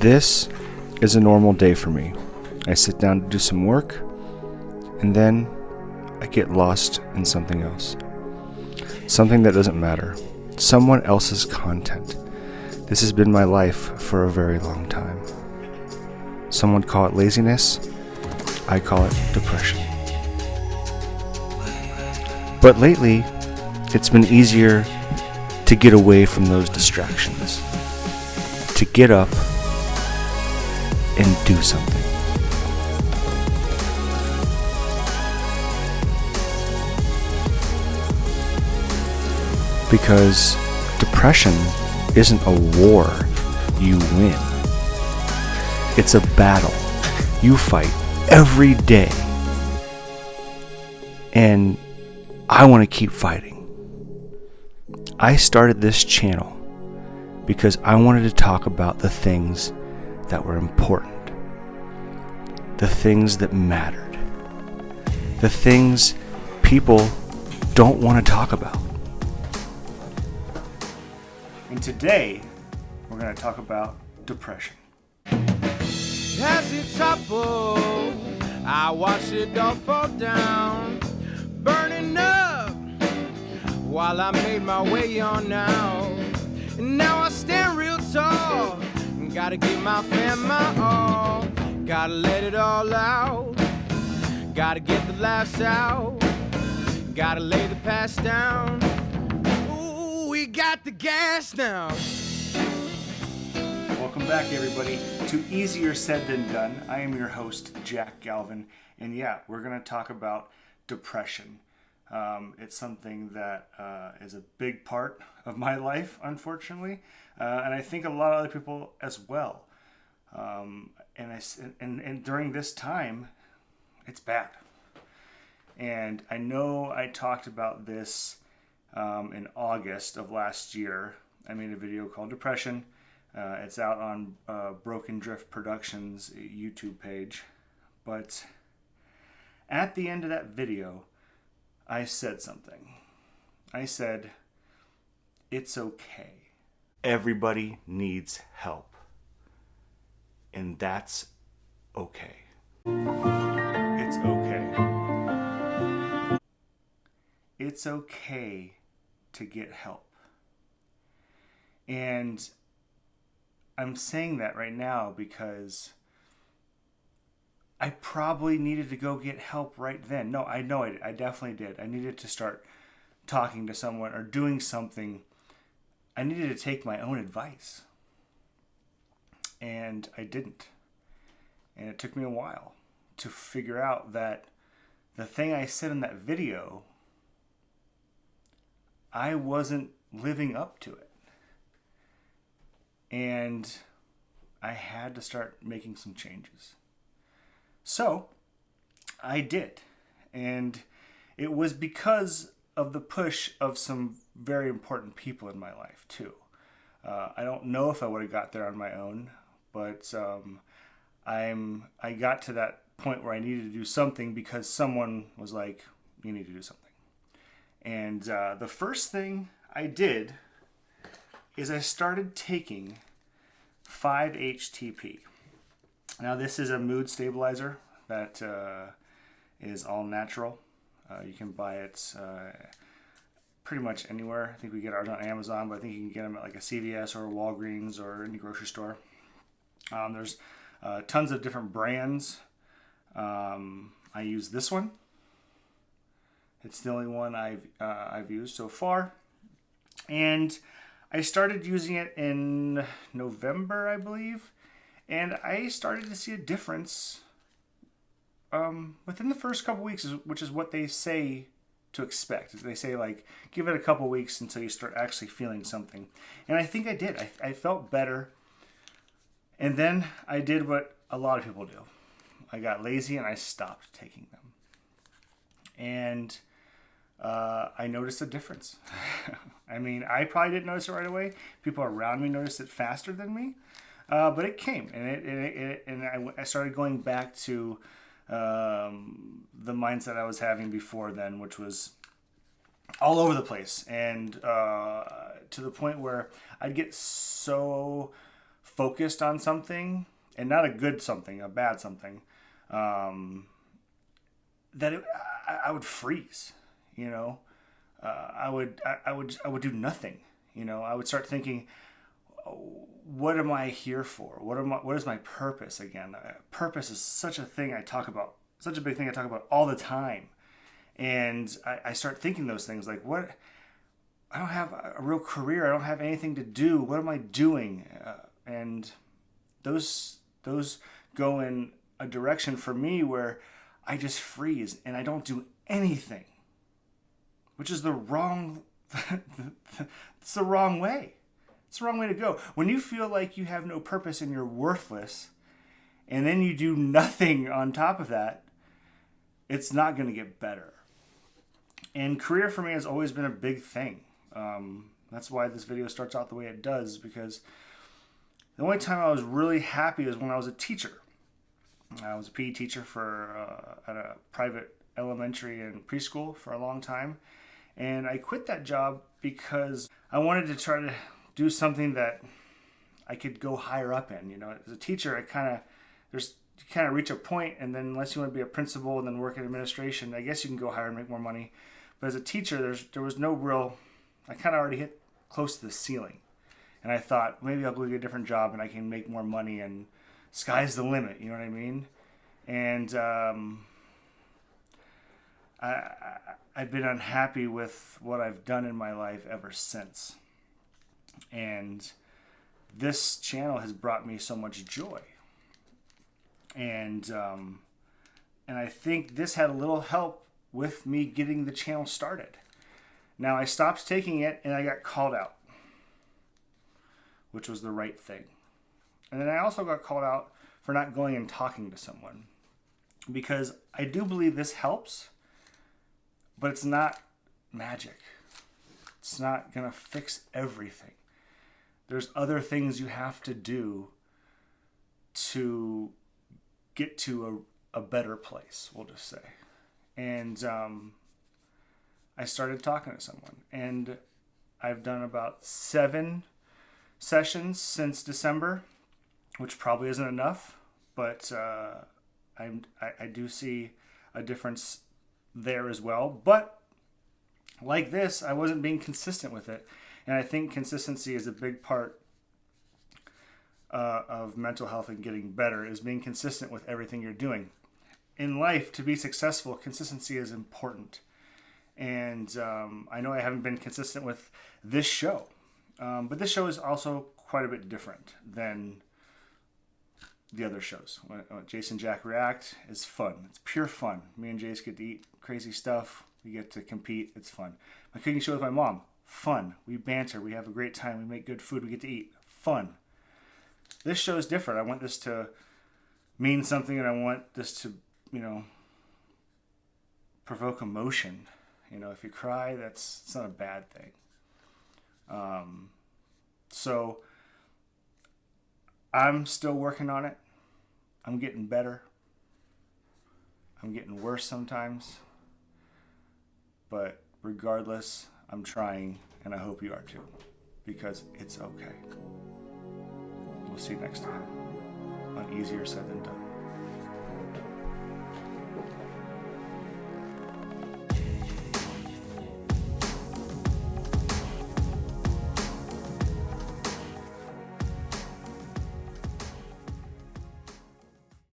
This is a normal day for me. I sit down to do some work, and then I get lost in something else. Something that doesn't matter. Someone else's content. This has been my life for a very long time. Some would call it laziness. I call it depression. But lately, it's been easier to get away from those distractions. To get up and do something. Because depression isn't a war you win. It's a battle you fight every day. And I want to keep fighting. I started this channel because I wanted to talk about the things that were important. The things that mattered. The things people don't want to talk about. And today, we're going to talk about depression. As it toppled, I watched it all fall down, burning up while I made my way on now. And now I stand real tall, gotta give my fam my all, gotta let it all out, gotta get the laughs out, gotta lay the past down. Ooh, we got the gas now. Welcome back, everybody, to Easier Said Than Done. I am your host, Jack Galvin, and yeah, we're going to talk about depression. It's something that is a big part of my life, unfortunately, and I think a lot of other people as well. And during this time, it's bad. And I know I talked about this in August of last year. I made a video called Depression. It's out on Broken Drift Productions YouTube page. But at the end of that video, I said something. I said, it's okay. Everybody needs help. And that's okay. It's okay. It's okay to get help. And I'm saying that right now because I probably needed to go get help right then. No, I know I definitely did. I needed to start talking to someone or doing something. I needed to take my own advice. And I didn't. And it took me a while to figure out that the thing I said in that video, I wasn't living up to it. And I had to start making some changes. So I did. And it was because of the push of some very important people in my life too. I don't know if I would have got there on my own, but I got to that point where I needed to do something because someone was like, you need to do something. And the first thing I did is I started taking 5-HTP. Now this is a mood stabilizer that is all natural. You can buy it pretty much anywhere. I think we get ours on Amazon, but I think you can get them at like a CVS or a Walgreens or any grocery store. There's tons of different brands. I use this one. It's the only one I've used so far. And I started using it in November, I believe, and I started to see a difference within the first couple weeks, which is what they say to expect. They say, like, give it a couple weeks until you start actually feeling something. And I think I did. I felt better. And then I did what a lot of people do. I got lazy and I stopped taking them. And I noticed a difference. I mean, I probably didn't notice it right away. People around me noticed it faster than me, but it came, and I started going back to the mindset I was having before then, which was all over the place, and to the point where I'd get so focused on something, and not a good something, a bad something, I would freeze. You know, I would do nothing. You know, I would start thinking, what am I here for? What is my purpose again? Purpose is such a thing I talk about, such a big thing I talk about all the time. And I start thinking those things like, what? I don't have a real career. I don't have anything to do. What am I doing? And those go in a direction for me where I just freeze and I don't do anything, which is the wrong. It's the wrong way. It's the wrong way to go. When you feel like you have no purpose and you're worthless, and then you do nothing on top of that, it's not going to get better. And career for me has always been a big thing. That's why this video starts out the way it does, because the only time I was really happy was when I was a teacher. I was a PE teacher at a private elementary and preschool for a long time. And I quit that job because I wanted to try to do something that I could go higher up in. You know, as a teacher, you kind of reach a point, and then unless you want to be a principal and then work in administration, I guess you can go higher and make more money. But as a teacher, there was no real. I kind of already hit close to the ceiling, and I thought maybe I'll go get a different job and I can make more money, and sky's the limit. You know what I mean? And I've been unhappy with what I've done in my life ever since. And this channel has brought me so much joy. And I think this had a little help with me getting the channel started. Now, I stopped taking it and I got called out, which was the right thing. And then I also got called out for not going and talking to someone, because I do believe this helps, but it's not magic. It's not going to fix everything. There's other things you have to do to get to a better place, we'll just say. And I started talking to someone, and I've done about 7 sessions since December, which probably isn't enough, but I do see a difference there as well. But like this, I wasn't being consistent with it. And I think consistency is a big part of mental health and getting better, is being consistent with everything you're doing. In life, to be successful, consistency is important. And I know I haven't been consistent with this show. But this show is also quite a bit different than the other shows. When Jason Jack React is fun. It's pure fun. Me and Jace get to eat crazy stuff. We get to compete. It's fun. My cooking show with my mom. Fun. We banter. We have a great time. We make good food. We get to eat. Fun. This show is different. I want this to mean something, and I want this to, provoke emotion. If you cry, it's not a bad thing. So I'm still working on it. I'm getting better. I'm getting worse sometimes. But regardless, I'm trying, and I hope you are too, because it's okay. We'll see you next time on Easier Said Than Done.